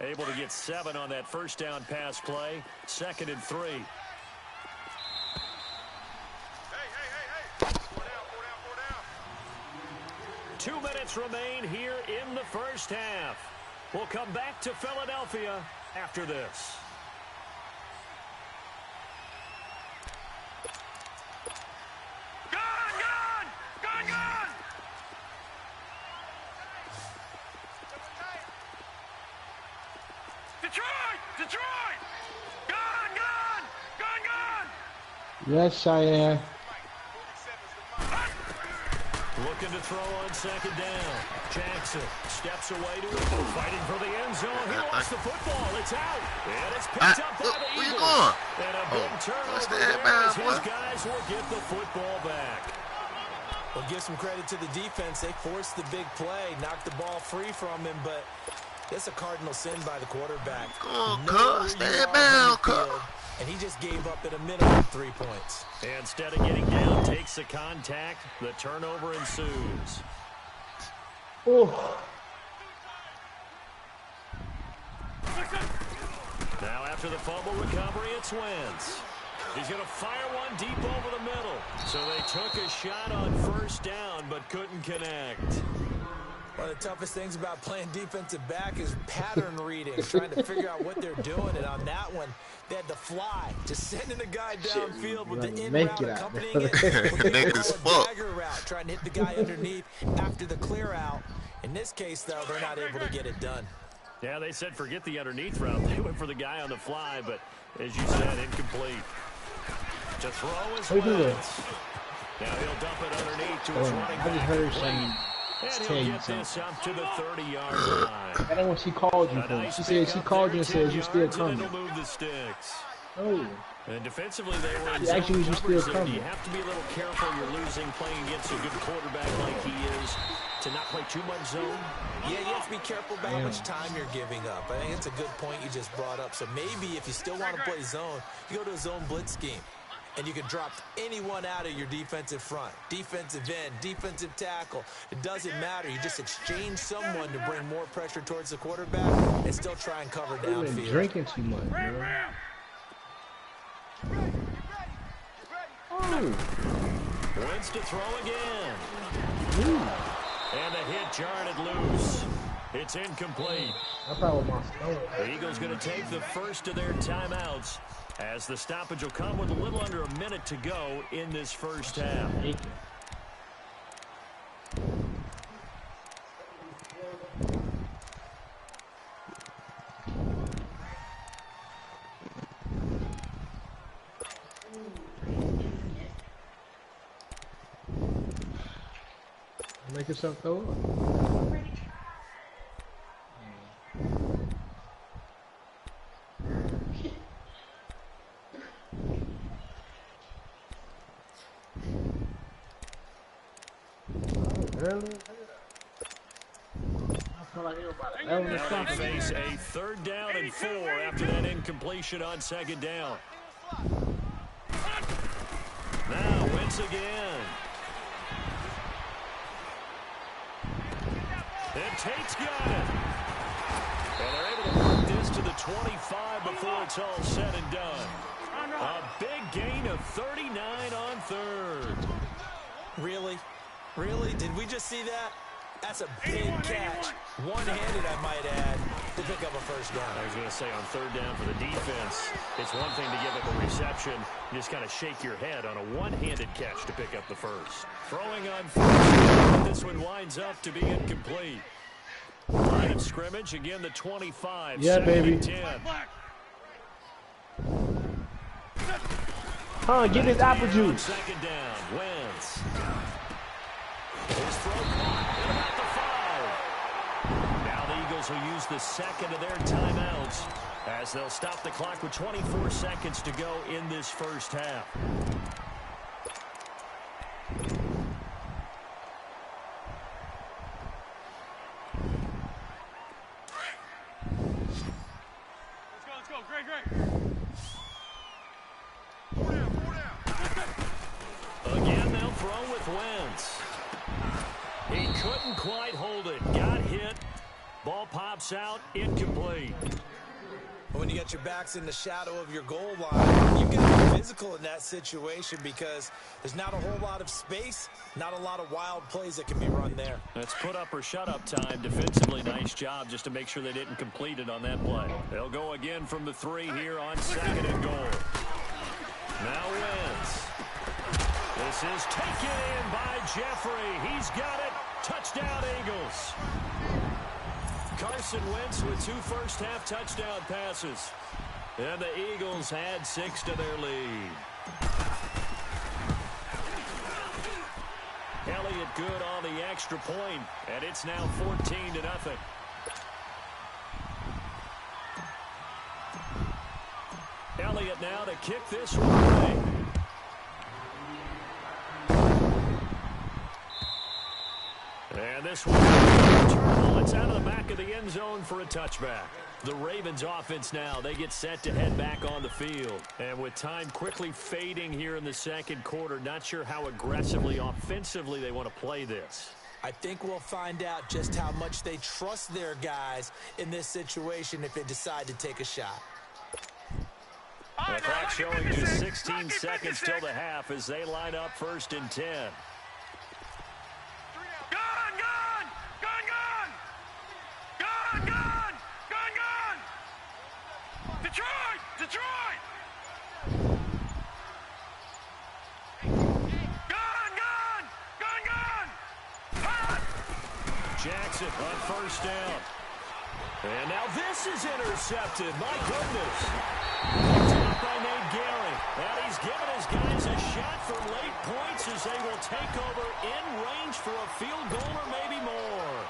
Able to get 7 on that first down pass play. 2nd and 3. Hey. 4 down. 2 minutes remain here in the first half. We'll come back to Philadelphia after this. Gone! Detroit! Gone! Yes, I am. Looking to throw on 2nd down. Jackson steps away to it. Fighting for the end zone. He lost the football. It's out. And it's picked up by the Eagles. And a big turnover there as his guys will get the football back. Well, give some credit to the defense. They forced the big play, knocked the ball free from him, but it's a cardinal sin by the quarterback. Stand down, and he just gave up at a minimum 3 points. Instead of getting down, takes the contact. The turnover ensues. Oh. Now after the fumble recovery, it's Wentz. He's going to fire one deep over the middle. So they took a shot on 1st down, but couldn't connect. One of the toughest things about playing defensive back is pattern reading, trying to figure out what they're doing. And on that one, they had to fly, just sending a guy downfield with the in route accompanying it. A dagger route, trying to hit the guy underneath after the clear out. In this case, though, they're not able to get it done. Yeah, they said forget the underneath route. They went for the guy on the fly, but as you said, incomplete. To throw is Wentz. Now he'll dump it underneath to his running back. I just heard some. And he'll get this up to the 30-yard line. I don't know what she called you for. She said she called you and said you still coming. It'll move the sticks. Oh. And defensively, they were in actually was still coming. You have to be a little careful. You're losing playing against a good quarterback like he is to not play too much zone. Yeah, you have to be careful about how much time you're giving up. I think it's a good point you just brought up. So maybe if you still want to play zone, you go to a zone blitz scheme. And you can drop anyone out of your defensive front, defensive end, defensive tackle. It doesn't matter. You just exchange someone to bring more pressure towards the quarterback and still try and cover downfield. You're drinking too much, man. Wentz to throw again. And a hit jarred it loose. It's incomplete. The Eagles going to take the first of their timeouts, as the stoppage will come with a little under a minute to go in this first half. Make yourself go up. Now they face a 3rd down and 4 after that incompletion on 2nd down. Now Wentz again. And Tate's got it. And they're able to work this to the 25 before it's all said and done. A big gain of 39 on 3rd. Really? Really? Did we just see that? That's a big catch. One-handed, I might add, to pick up a 1st down. I was going to say, on 3rd down for the defense, it's one thing to give up a reception. You just kind of shake your head on a one-handed catch to pick up the 1st. Throwing on 4th. This one winds up to be incomplete. Line of scrimmage, again, the 25. Yeah, baby. 10. Huh, get his apple juice. 2nd down, Wentz. His throw caught at about the 5. Now the Eagles will use the 2nd of their timeouts as they'll stop the clock with 24 seconds to go in this first half. Let's go. Great. Again, they'll throw with Wentz. He couldn't quite hold it. Got hit. Ball popped pops out, incomplete. When you get your backs in the shadow of your goal line, you've got to be physical in that situation because there's not a whole lot of space, not a lot of wild plays that can be run there. That's put up or shut up time. Defensively, nice job just to make sure they didn't complete it on that play. They'll go again from the 3 here on 2nd and goal. Now Wentz. This is taken in by Jeffrey. He's got it. Touchdown, Eagles. Carson Wentz with 2 first-half touchdown passes. And the Eagles add 6 to their lead. Elliott good on the extra point, and it's now 14-0. Elliott now to kick this one away. And this one, it's out of the back of the end zone for a touchback. The Ravens offense now, they get set to head back on the field. And with time quickly fading here in the 2nd quarter, not sure how aggressively, offensively they want to play this. I think we'll find out just how much they trust their guys in this situation if they decide to take a shot. The clock showing just 16 seconds till the half as they line up 1st and 10. Detroit! Gun! Jackson on 1st down. And now this is intercepted. My goodness. Top by Nate Gehring. And he's given his guys a shot for late points as they will take over in range for a field goal or maybe more.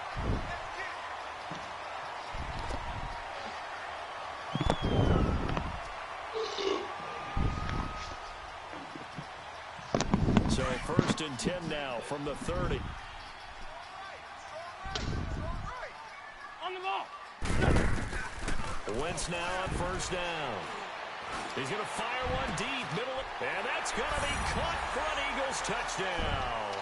So 1st and 10 now from the 30. On the ball. Wentz now on 1st down. He's going to fire one deep, middle, and that's going to be caught for an Eagles touchdown.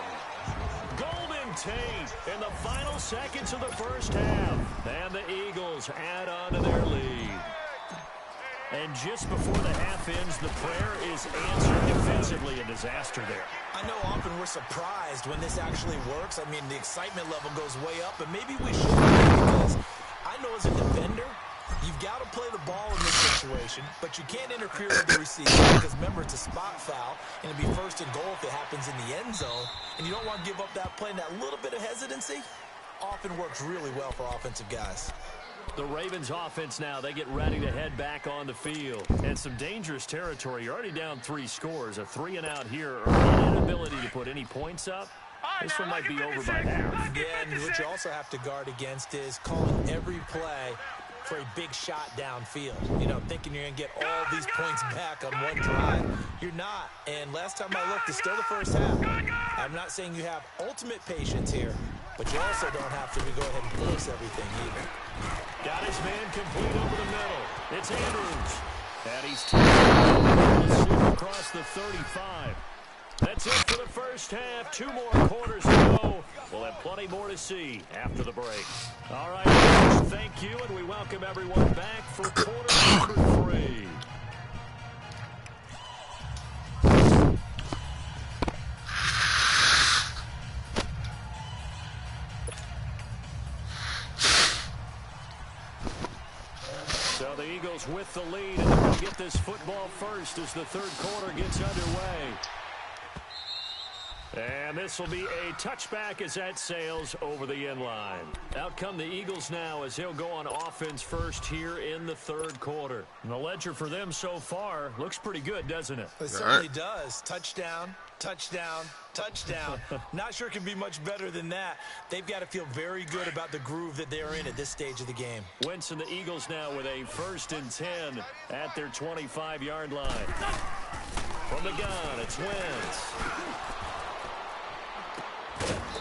Golden Tate in the final seconds of the 1st half. And the Eagles add on to their lead. And just before the half ends, the prayer is answered. Defensively, a disaster there. I know often we're surprised when this actually works. I mean, the excitement level goes way up, but maybe we should, because I know as a defender, you've got to play the ball in this situation, but you can't interfere with the receiver because, remember, it's a spot foul, and it'll be 1st and goal if it happens in the end zone, and you don't want to give up that play, and that little bit of hesitancy often works really well for offensive guys. The Ravens offense now, they get ready to head back on the field. And some dangerous territory. You're already down 3 scores. A 3-and-out here, or an inability to put any points up. This one might be over by half. Yeah, and what you also have to guard against is calling every play for a big shot downfield. You know, thinking you're going to get all these points back on one drive. You're not. And last time I looked, it's still the 1st half. I'm not saying you have ultimate patience here, but you also don't have to go ahead and force everything either. Got his man complete over the middle. It's Andrews. And he's taken across the 35. That's it for the 1st half. 2 more quarters to go. We'll have plenty more to see after the break. All right, Coach, thank you, and we welcome everyone back for quarter number 3. So the Eagles with the lead, and they'll get this football first as the 3rd quarter gets underway. And this will be a touchback as that sails over the end line. Out come the Eagles now as he'll go on offense first here in the 3rd quarter. And the ledger for them so far looks pretty good, doesn't it? It certainly does. Touchdown, touchdown, touchdown. Not sure it can be much better than that. They've got to feel very good about the groove that they're in at this stage of the game. Wentz and the Eagles now with a 1st and 10 at their 25-yard line. From the gun, it's Wentz.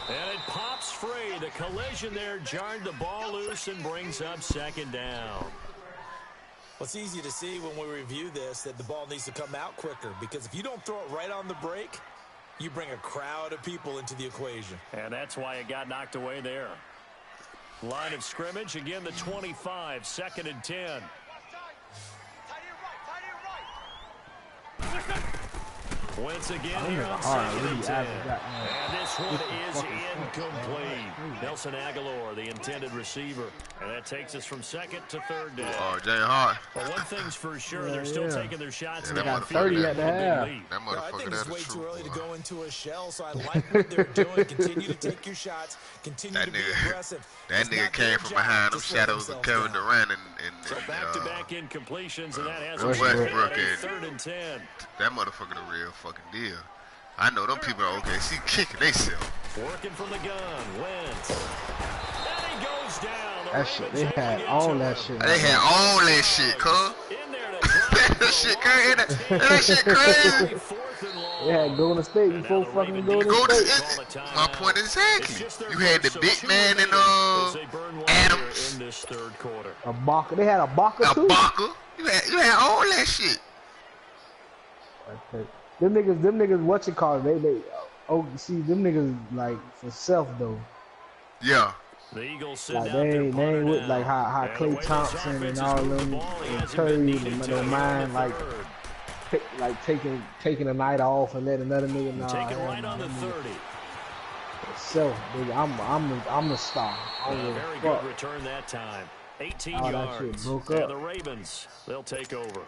And it pops free. The collision there jarred the ball loose and brings up 2nd down. Well, it's easy to see when we review this that the ball needs to come out quicker, because if you don't throw it right on the break, you bring a crowd of people into the equation. And that's why it got knocked away there. Line of scrimmage, again the 25, 2nd and 10. Wentz again here on 2nd and 10. And this one is incomplete. Nelson Aguilar, the intended receiver. And that takes us from 2nd to 3rd down. Oh, Jay Hart. Well, one thing's for sure, they're still taking their shots. They got 30 at the half. That motherfucker, I think it's way too early boy. to go into a shell, so I like what they're doing. Continue to take your shots. Continue to be aggressive. That nigga came from behind them shadows of Kevin Durant and so back-to-back incompletions, and that has Westbrook a 3rd and 10. That motherfucker the real fucking deal. I know them people are OKC kicking they self. Working from the gun, Wentz. And he goes down. That shit, they had all that shit. They had all that shit, cuz. That shit crazy. That shit crazy. They had Golden State before fucking Golden State. My point exactly. You had the big man and Adams. In this 3rd quarter. Ibaka. They had Ibaka too. Ibaka. You had all that shit. Them niggas, what you call it? See, them niggas like for self though. Yeah. The Eagles sit like down they ain't with like how Klay Thompson and all them and Curry don't mind like taking a night off and let another nigga know. Take it right on the 30. Self, nigga, I'm the star. Very good return that time. 18 yards. And the Ravens, they'll take over.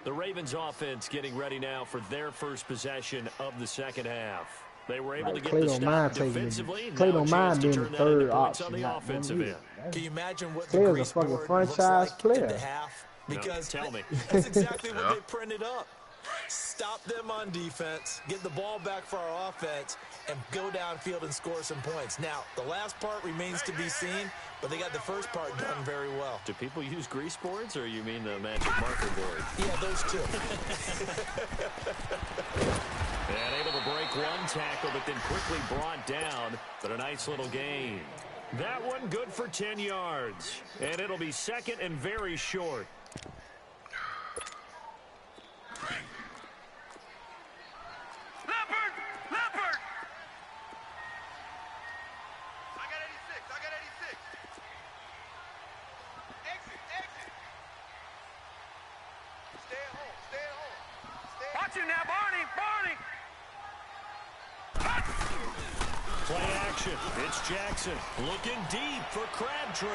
The Ravens offense getting ready now for their first possession of the 2nd half. They were able to get the stop defensively. Klay don't mind being the 3rd option on the offensive end. Can you imagine what the Klay's a fucking franchise player. In the half? Because no, tell me. That's exactly what they printed up. Stop them on defense, get the ball back for our offense, and go downfield and score some points. Now, the last part remains to be seen, but they got the first part done very well. Do people use grease boards, or you mean the magic marker board? Yeah, those two. And able to break one tackle, but then quickly brought down. But a nice little gain. That one good for 10 yards. And it'll be 2nd and very short. Leopard! I got 86. Exit. Stay at home. Watch it now, Barney! Play action. It's Jackson looking deep for Crabtree.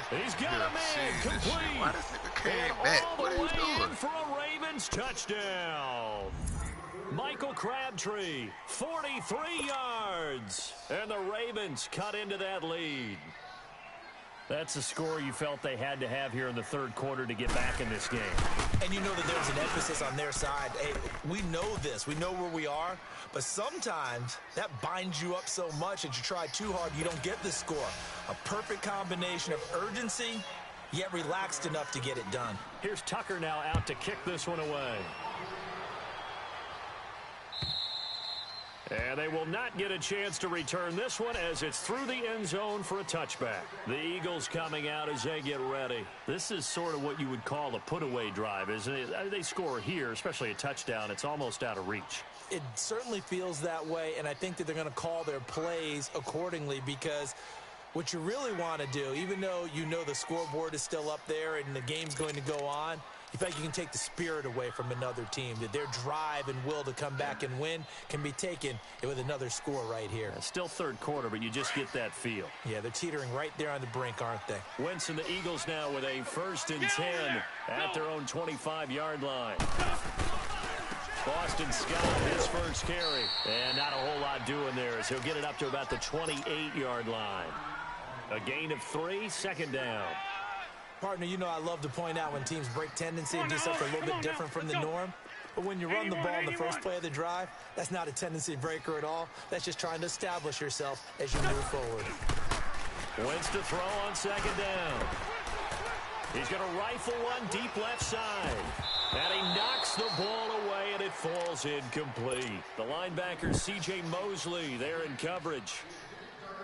He's got a man complete. Why this nigga came and back? all What the are you way doing? in for a Ravens touchdown. Michael Crabtree, 43 yards. And the Ravens cut into that lead. That's the score you felt they had to have here in the 3rd quarter to get back in this game. And you know that there's an emphasis on their side. Hey, we know this. We know where we are. But sometimes that binds you up so much that you try too hard, you don't get the score. A perfect combination of urgency, yet relaxed enough to get it done. Here's Tucker now out to kick this one away. And they will not get a chance to return this one as it's through the end zone for a touchback. The Eagles coming out as they get ready. This is sort of what you would call a put-away drive, isn't it? They score here, especially a touchdown. It's almost out of reach. It certainly feels that way, and I think that they're going to call their plays accordingly because what you really want to do, even though you know the scoreboard is still up there and the game's going to go on, you feel like you can take the spirit away from another team, that their drive and will to come back and win can be taken with another score right here. It's still 3rd quarter, but you just get that feel. Yeah, they're teetering right there on the brink, aren't they? Wentz and the Eagles now with a 1st and 10 at their own 25-yard line. Boston Scott, his first carry. And not a whole lot doing there as he'll get it up to about the 28-yard line. A gain of 3, 2nd down. Partner, you know I love to point out when teams break tendency and do something a little bit different from the norm. But when you run the ball in the first play of the drive, that's not a tendency breaker at all. That's just trying to establish yourself as you move forward. Wentz to throw on 2nd down. He's going to rifle one deep left side. And he knocks the ball away, and it falls incomplete. The linebacker, C.J. Mosley, there in coverage.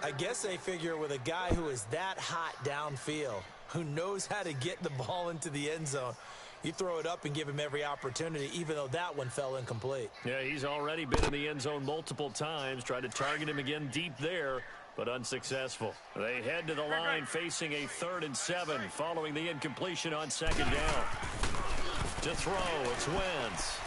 I guess they figure with a guy who is that hot downfield, who knows how to get the ball into the end zone, you throw it up and give him every opportunity, even though that one fell incomplete. Yeah, he's already been in the end zone multiple times. Tried to target him again deep there. but unsuccessful. They head to the line facing a 3rd and 7 following the incompletion on 2nd down. To throw, it's Wentz.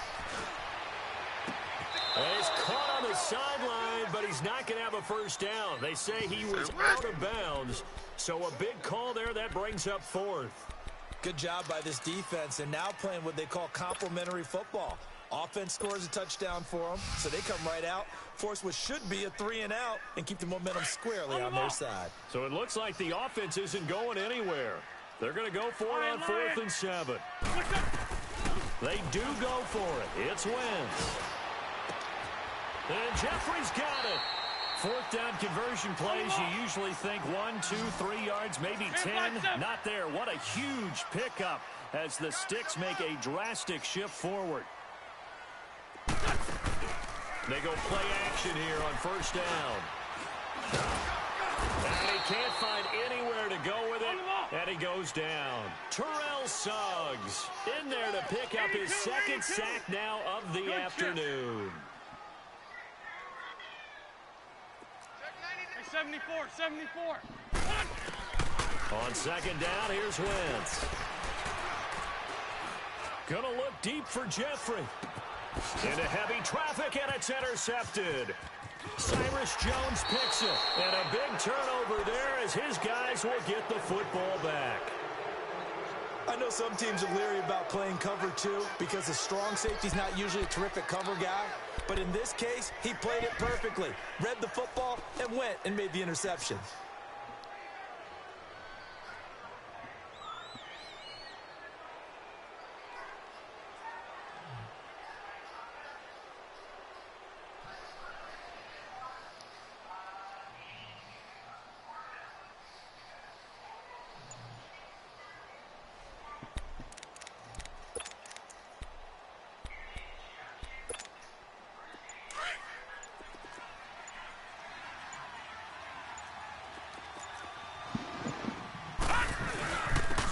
He's caught on the sideline, but he's not going to have a first down. They say he was out of bounds, so a big call there that brings up 4th. Good job by this defense, and now playing what they call complementary football. Offense scores a touchdown for them, so they come right out, force what should be a 3 and out, and keep the momentum squarely on their side. So it looks like the offense isn't going anywhere. They're going to go for it on 4th and 7. They do go for it. It's Wentz. And Jeffrey's got it. 4th down conversion plays, you usually think 1, 2, 3 yards, maybe 10. Not there. What a huge pickup as the Sticks make a drastic shift forward. They go play action here on 1st down. And he can't find anywhere to go with it, and he goes down. Terrell Suggs in there to pick up his 2nd sack now of the afternoon. 74. On 2nd down, here's Wentz. Gonna look deep for Jeffrey. Into heavy traffic, and it's intercepted. Cyrus Jones picks it, and a big turnover there as his guys will get the football back. I know some teams are leery about playing cover 2 because the strong safety's not usually a terrific cover guy. But in this case, he played it perfectly, read the football, and went and made the interception.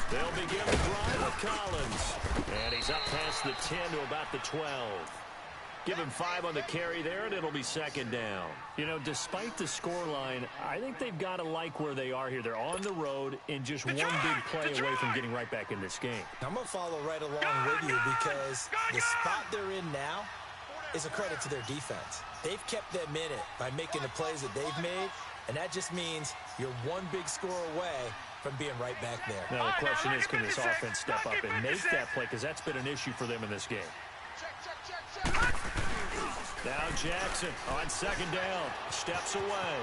They'll begin the drive with Collins. And he's up past the 10 to about the 12. Give him 5 on the carry there, and it'll be 2nd down. You know, despite the scoreline, I think they've got to like where they are here. They're on the road and just one big play away from getting right back in this game. I'm going to follow right along with you because the spot they're in now is a credit to their defense. They've kept them in it by making the plays that they've made, and that just means you're one big score away from being right back there. Now, the question is, can this offense step up and make that play? Because that's been an issue for them in this game. Now Jackson on 2nd down. Steps away.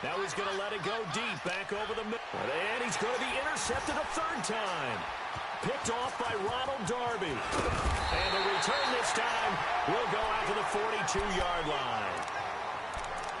Now he's going to let it go deep back over the middle. And he's going to be intercepted a 3rd time. Picked off by Ronald Darby. And the return this time will go out to the 42-yard line.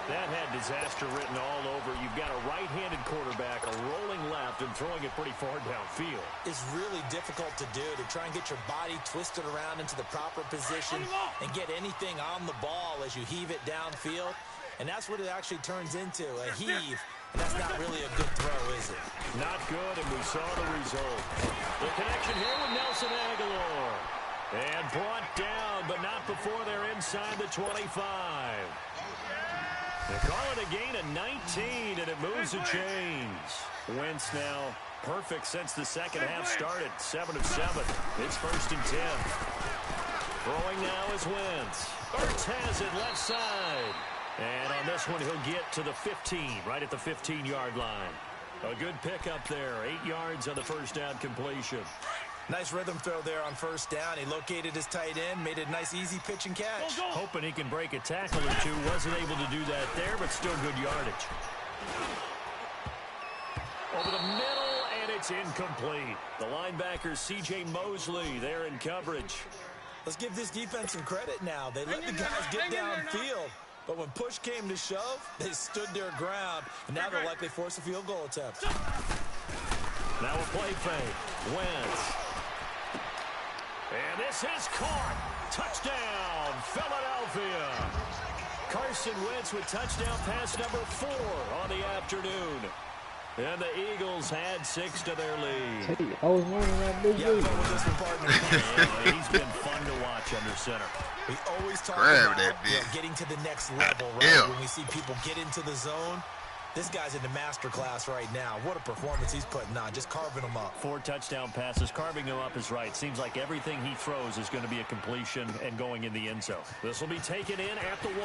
That had disaster written all over. You've got a right-handed quarterback, a rolling left, and throwing it pretty far downfield. It's really difficult to do, to try and get your body twisted around into the proper position and get anything on the ball as you heave it downfield. And that's what it actually turns into, a heave. And that's not really a good throw, is it? Not good, and we saw the result. The connection here with Nelson Aguilar. And brought down, but not before they're inside the 25. They call it a gain of 19, and it moves the chains. Wentz now perfect since the 2nd half started. 7 of 7. It's 1st and 10. Throwing now is Wentz. Ertz has it left side. And on this one, he'll get to the 15, right at the 15-yard line. A good pickup there. 8 yards on the 1st down completion. Nice rhythm throw there on 1st down. He located his tight end, made a nice easy pitch and catch. Hoping he can break a tackle or two. Wasn't able to do that there, but still good yardage. Over the middle, and it's incomplete. The linebacker, C.J. Mosley, there in coverage. Let's give this defense some credit now. They let the guys get downfield. But when push came to shove, they stood their ground, and now they'll likely force a field goal attempt. Now a play fake. Wentz. And this is caught. Touchdown, Philadelphia. Carson Wentz with touchdown pass number 4 on the afternoon. And the Eagles had 6 to their lead. Hey, I was running that big yeah, with this one, partner. He's been fun to watch under center. We always talk about getting to the next level, right? Yeah. When we see people get into the zone, This guy's in the master class right now. What a performance he's putting on, just carving them up. 4 touchdown passes. Carving them up is right. Seems like everything he throws is going to be a completion and going in the end zone. This will be taken in at the 1.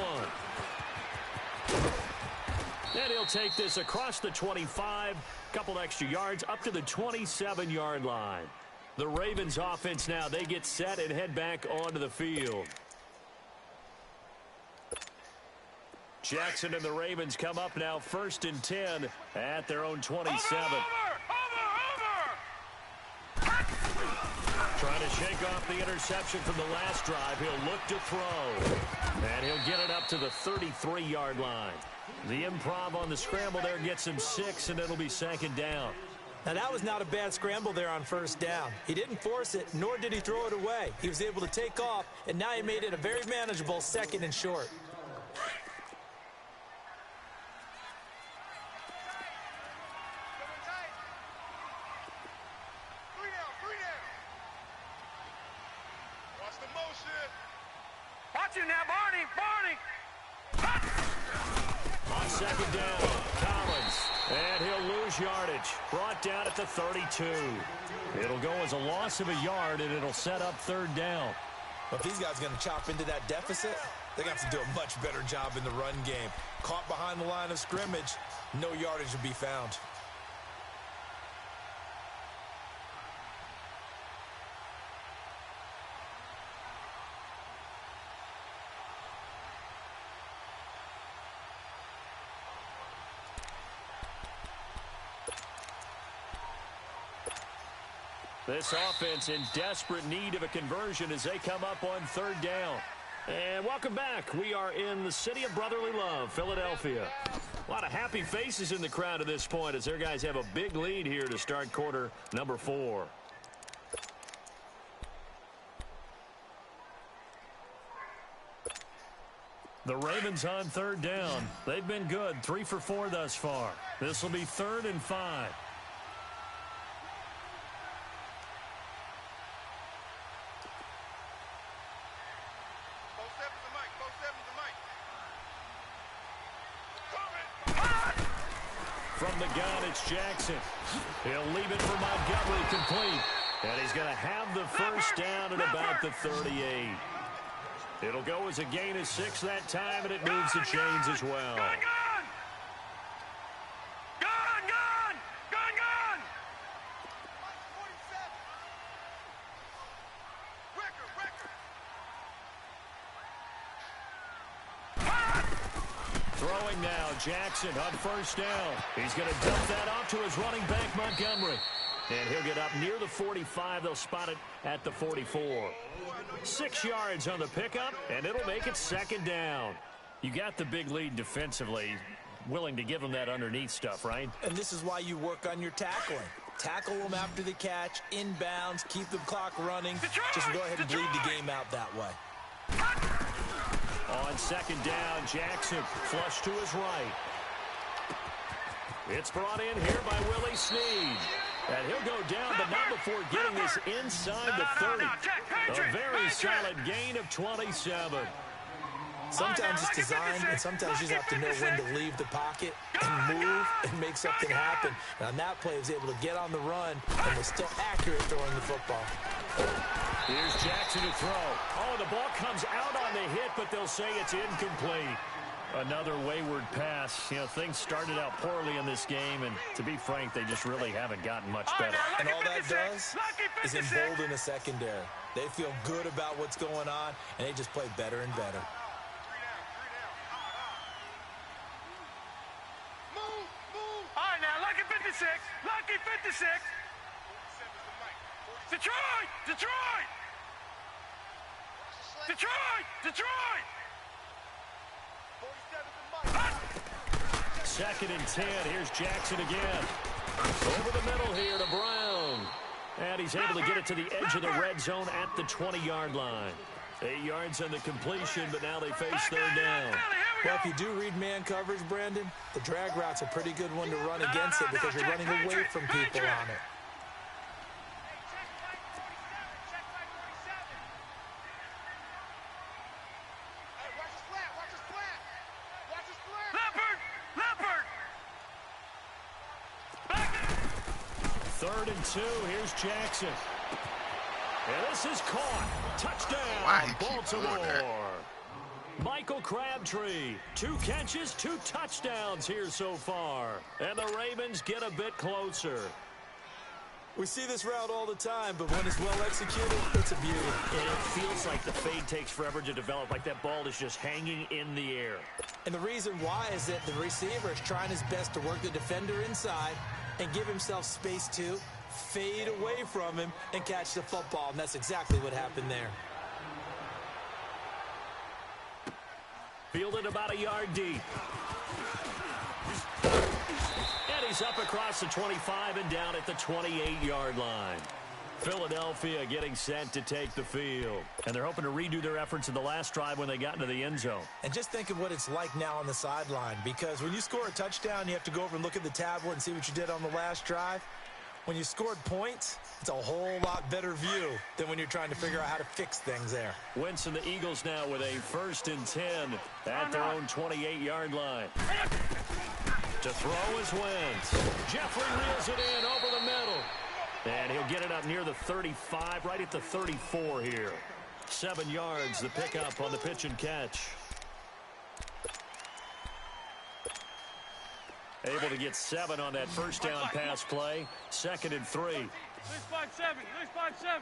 And he'll take this across the 25, couple extra yards, up to the 27-yard line. The Ravens offense now, they get set and head back onto the field. Jackson and the Ravens come up now 1st and 10 at their own 27. Over! Trying to shake off the interception from the last drive. He'll look to throw. And he'll get it up to the 33-yard line. The improv on the scramble there gets him 6, and it'll be 2nd down. Now, that was not a bad scramble there on 1st down. He didn't force it, nor did he throw it away. He was able to take off, and now he made it a very manageable 2nd and short. Watch you now, Barney! On 2nd down, Collins. And he'll lose yardage. Brought down at the 32. It'll go as a loss of a yard, and it'll set up 3rd down. But if these guys are going to chop into that deficit, they're going to have to do a much better job in the run game. Caught behind the line of scrimmage, no yardage to be found. This offense in desperate need of a conversion as they come up on 3rd down. And welcome back. We are in the city of brotherly love, Philadelphia. A lot of happy faces in the crowd at this point as their guys have a big lead here to start quarter number 4. The Ravens on 3rd down. They've been good, 3 for 4 thus far. This will be 3rd and 5. From the gun, it's Jackson. He'll leave it for Montgomery complete. And he's going to have the 1st down at about the 38. It'll go as a gain of 6 that time, and it moves the chains as well. Gun! Throwing now, Jackson on 1st down. He's going to dump that off to his running back, Montgomery. And he'll get up near the 45. They'll spot it at the 44. 6 yards on the pickup, and it'll make it 2nd down. You got the big lead defensively. Willing to give them that underneath stuff, right? And this is why you work on your tackling. Tackle them after the catch, inbounds, keep the clock running. Just go ahead and bleed the game out that way. On 2nd down, Jackson flush to his right. It's brought in here by Willie Snead. And he'll go down, but not before getting this inside the 30. A very solid gain of 27. Sometimes it's design, and sometimes you just have to know when to leave the pocket and move and make something happen. And on that play, he was able to get on the run and was still accurate throwing the football. Here's Jackson to throw. Oh, the ball comes out on the hit, but they'll say it's incomplete. Another wayward pass. You know, things started out poorly in this game, and to be frank, they just really haven't gotten much better. And all that does is embolden a secondary. They feel good about what's going on, and they just play better and better. All right, now, lucky 56. Lucky 56. Detroit! Detroit! Detroit! Detroit! 2nd and 10. Here's Jackson again. Over the middle here to Brown. And he's able to get it to the edge of the red zone at the 20-yard line. 8 yards on the completion, but now they face 3rd down. Well, if you do read man coverage, Brandon, the drag route's a pretty good one to run against it because you're running away from people on it. 3rd and 2. Here's Jackson. And this is caught. Touchdown, Baltimore. Michael Crabtree, 2 catches, 2 touchdowns here so far. And the Ravens get a bit closer. We see this route all the time, but when it's well executed, it's a beauty. And it feels like the fade takes forever to develop, like that ball is just hanging in the air. And the reason why is that the receiver is trying his best to work the defender inside and give himself space to fade away from him and catch the football, and that's exactly what happened there. Fielded about a yard deep. And he's up across the 25 and down at the 28-yard line. Philadelphia getting set to take the field. And they're hoping to redo their efforts in the last drive when they got into the end zone. And just think of what it's like now on the sideline, because when you score a touchdown, you have to go over and look at the tablet and see what you did on the last drive. When you scored points, it's a whole lot better view than when you're trying to figure out how to fix things there. Wentz and the Eagles now with a 1st and 10 at their own 28-yard line. To throw is Wentz. Jeffrey reels it in over the middle. And he'll get it up near the 35, right at the 34 here. 7 yards, the pickup on the pitch and catch. Able to get 7 on that first down pass play. 2nd and 3. Nice 5-7.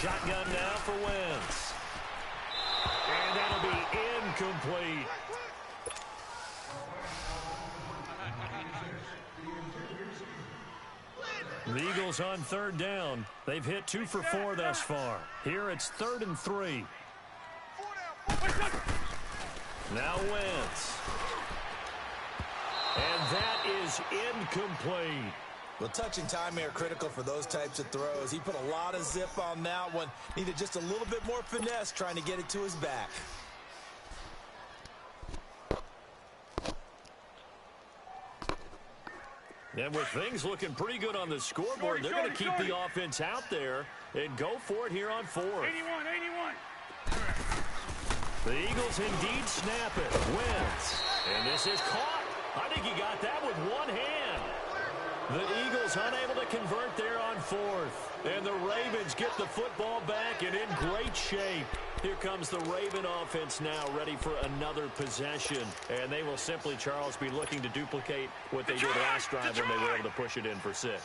Shotgun now for Wentz. And that'll be incomplete. The Eagles on 3rd down. They've hit 2 for 4 thus far. Here it's 3rd and 3. Now Wentz. And that is incomplete. Well, touch and timing are critical for those types of throws. He put a lot of zip on that one. Needed just a little bit more finesse trying to get it to his back. And with things looking pretty good on the scoreboard, they're going to keep the offense out there and go for it here on 4th. 81. The Eagles indeed snap it. Wentz. And this is caught. I think he got that with one hand. The Eagles unable to convert there on 4th. And the Ravens get the football back and in great shape. Here comes the Raven offense now, ready for another possession. And they will simply, Charles, be looking to duplicate what they did last drive when they were able to push it in for 6.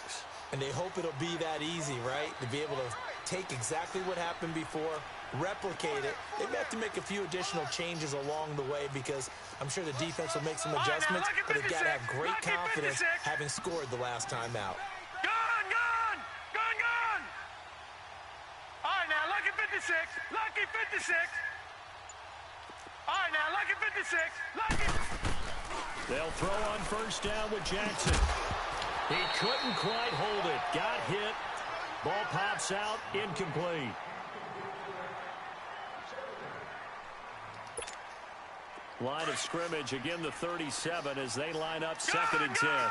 And they hope it'll be that easy, right? To be able to take exactly what happened before, replicate it. They may have to make a few additional changes along the way because I'm sure the defense will make some adjustments, but they've got to have great confidence having scored the last time out. Gone! All right, now, lucky 56. Lucky 56. All right, now, lucky 56. Lucky. They'll throw on 1st down with Jackson. He couldn't quite hold it. Got hit. Ball pops out. Incomplete. Line of scrimmage, again the 37 as they line up 2nd and 10. Gone!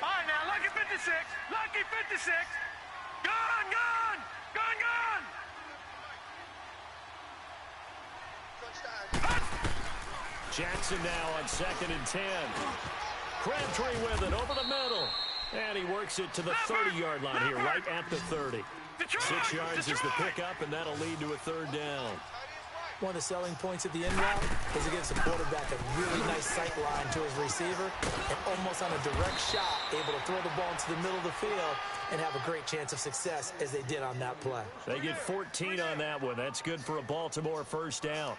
All right, now, lucky 56. Lucky 56. Gone! Jackson now on 2nd and 10. Crabtree with it over the middle. And he works it to the 30-yard line here, right at the 30. 6 yards is the pickup, and that'll lead to a 3rd down. One of the selling points of the end route is it gives the quarterback a really nice sight line to his receiver and almost on a direct shot able to throw the ball into the middle of the field and have a great chance of success as they did on that play. They get 14 on that one. That's good for a Baltimore 1st down.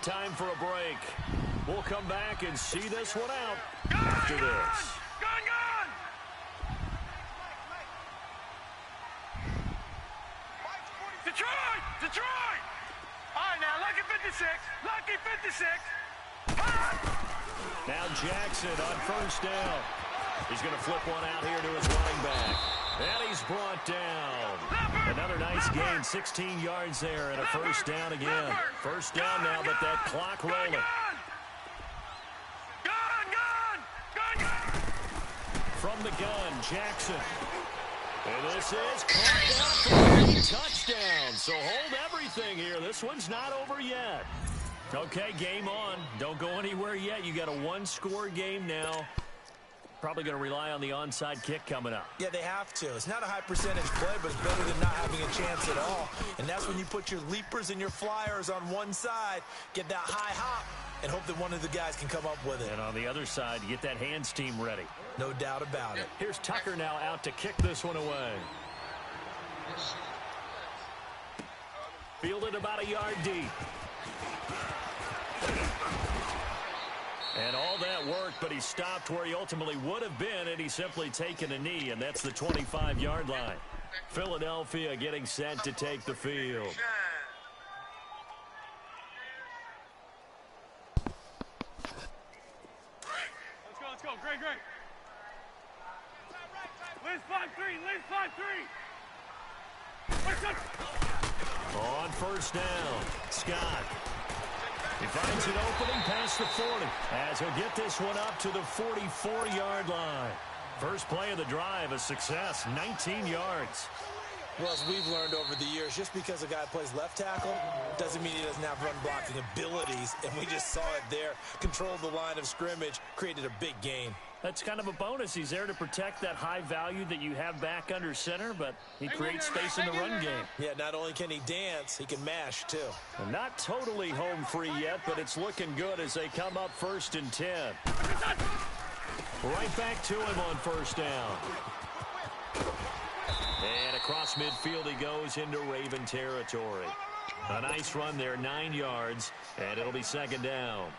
Time for a break. We'll come back and see this one out after this. Gone! Detroit! All right, now, lucky 56. Lucky 56. Now Jackson on 1st down. He's going to flip one out here to his running back. And he's brought down. Another nice gain, 16 yards there, and a 1st down again. 1st down now, but that clock rolling. From the gun, Jackson. And this is caught down for a touchdown. So hold everything here. This one's not over yet. Okay, game on. Don't go anywhere yet. You got a one-score game now. Probably going to rely on the onside kick coming up. Yeah, they have to. It's not a high percentage play, but it's better than not having a chance at all. And that's when you put your leapers and your flyers on one side, get that high hop, and hope that one of the guys can come up with it. And on the other side, you get that hands team ready. No doubt about it. Here's Tucker now out to kick this one away. Fielded about a yard deep. And all that worked, but he stopped where he ultimately would have been, and he's simply taken a knee, and that's the 25-yard line. Philadelphia getting set to take the field. Let's go. Great. Liz 5-3. On first down, Scott. He finds an opening past the 40 as he'll get this one up to the 44-yard line. First play of the drive, a success, 19 yards. Well, as we've learned over the years, just because a guy plays left tackle doesn't mean he doesn't have run blocking abilities, and we just saw it there. Controlled the line of scrimmage, created a big gain. That's kind of a bonus. He's there to protect that high value that you have back under center, but he creates space in the run game. Yeah, not only can he dance, he can mash, too. And not totally home free yet, but it's looking good as they come up 1st and 10. Right back to him on first down. And across midfield he goes into Raven territory. A nice run there, 9 yards, and it'll be second down.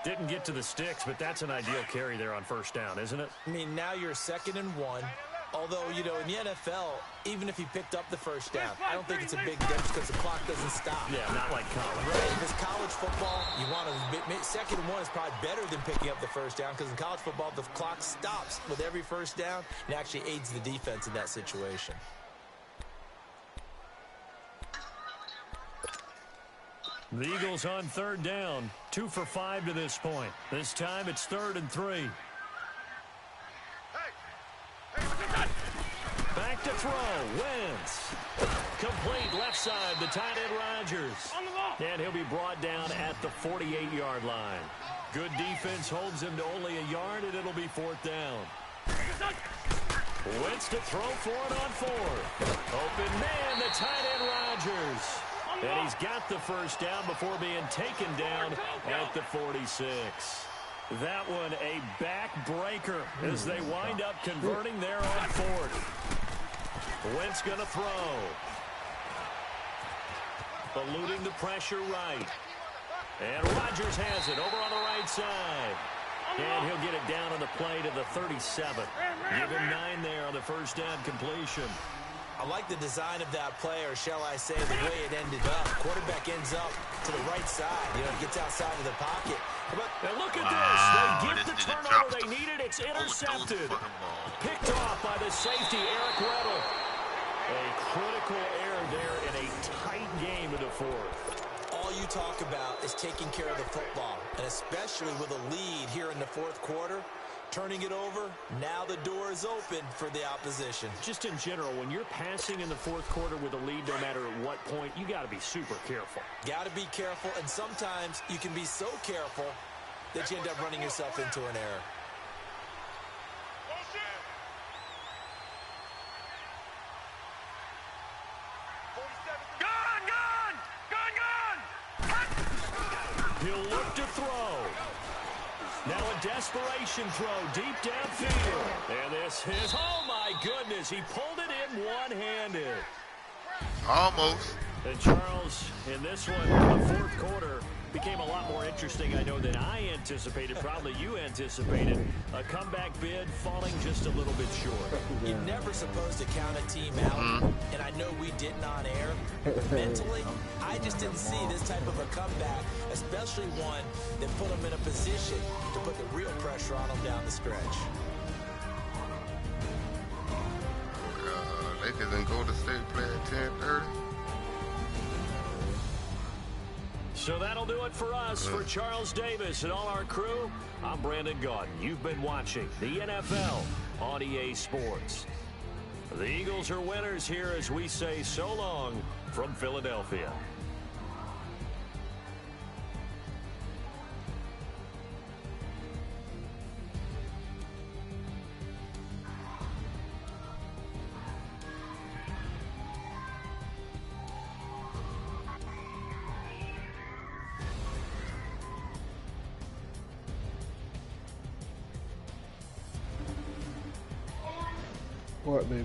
Didn't get to the sticks, but that's an ideal carry there on first down, isn't it? I mean, now you're 2nd and 1. Although, you know, in the NFL, even if he picked up the first down, I don't think it's a big difference because the clock doesn't stop. Yeah, not like college. Right, if it's college football, you want to 2nd and 1 is probably better than picking up the first down because in college football, the clock stops with every first down and actually aids the defense in that situation. The Eagles on 3rd down, 2 for 5 to this point. This time it's 3rd and 3. Back to throw, Wentz. Complete left side, the tight end Rodgers. And he'll be brought down at the 48-yard line. Good defense holds him to only a yard, and it'll be 4th down. Wentz to throw for it on 4th. Open man, the tight end Rodgers. And he's got the first down before being taken down at the 46. That one a backbreaker as they wind up converting there on 4th. Wentz going to throw. Eluding the pressure right. And Rodgers has it over on the right side. And he'll get it down on the play to the 37. Give him 9 there on the first down completion. I like the design of that play, or shall I say the way it ended up. Quarterback ends up to the right side. You know, gets outside of the pocket. And look at this. They get the turnover they needed. It's intercepted. Picked off by the safety, Eric Weddle. A critical error there in a tight game in the 4th. All you talk about is taking care of the football, and especially with a lead here in the 4th quarter. Turning it over, now the door is open for the opposition. Just in general, when you're passing in the 4th quarter with a lead, no matter at what point, you got to be super careful. Got to be careful, and sometimes you can be so careful that you end up running yourself into an error. He'll look to throw. Now a desperation throw deep downfield. And this is, oh my goodness, he pulled it in one-handed. Almost. And Charles, in this one, the 4th quarter became a lot more interesting, I know, than I anticipated. Probably you anticipated. A comeback bid falling just a little bit short. You're never supposed to count a team out, and I know we didn't on air. Mentally, I just didn't see this type of a comeback, especially one that put them in a position to put the real pressure on them down the stretch. Lakers and Golden State play at 10:30. So that'll do it for us. For Charles Davis and all our crew, I'm Brandon Gaudin. You've been watching the NFL on EA Sports. The Eagles are winners here as we say so long from Philadelphia. What, baby?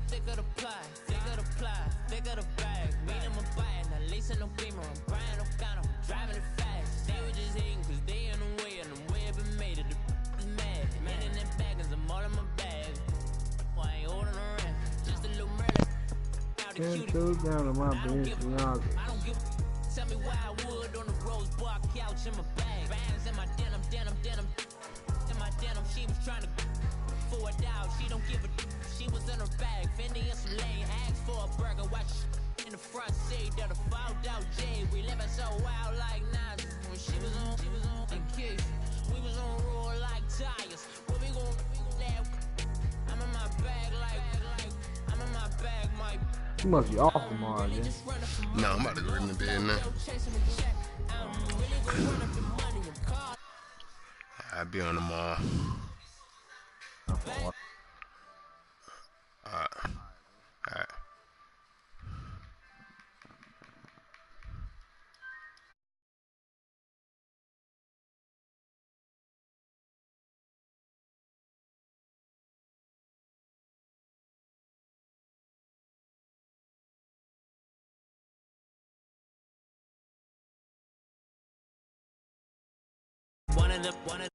Thicker the ply, thicker the bag. Meet them a bite, now lace in no beamer. I'm Brian O'Connor, driving it fast. They were just hating cause they in the way, and the way I've been made it. The is mad, man in them baggins, I'm all in my bag. Well, I ain't holding around, just a little murder. Now the cutie, goes down to my bench, I don't give a. Tell me why I would on the rose bar couch in my bag. Bands in my denim. In my denim, she was trying to for it out, she don't give a. She was in her bag, Fendi and some lane, asked for a burger, watch in the front seat of the fouled out J. We living so wild like Nas. When she was on and Kiss, we was on roll like tires. What we gon' let? I'm in my bag like I'm in my bag, Mike. You must be off tomorrow, yeah. No, I'm about to go in the bed now. I'll be on tomorrow. Alright. One of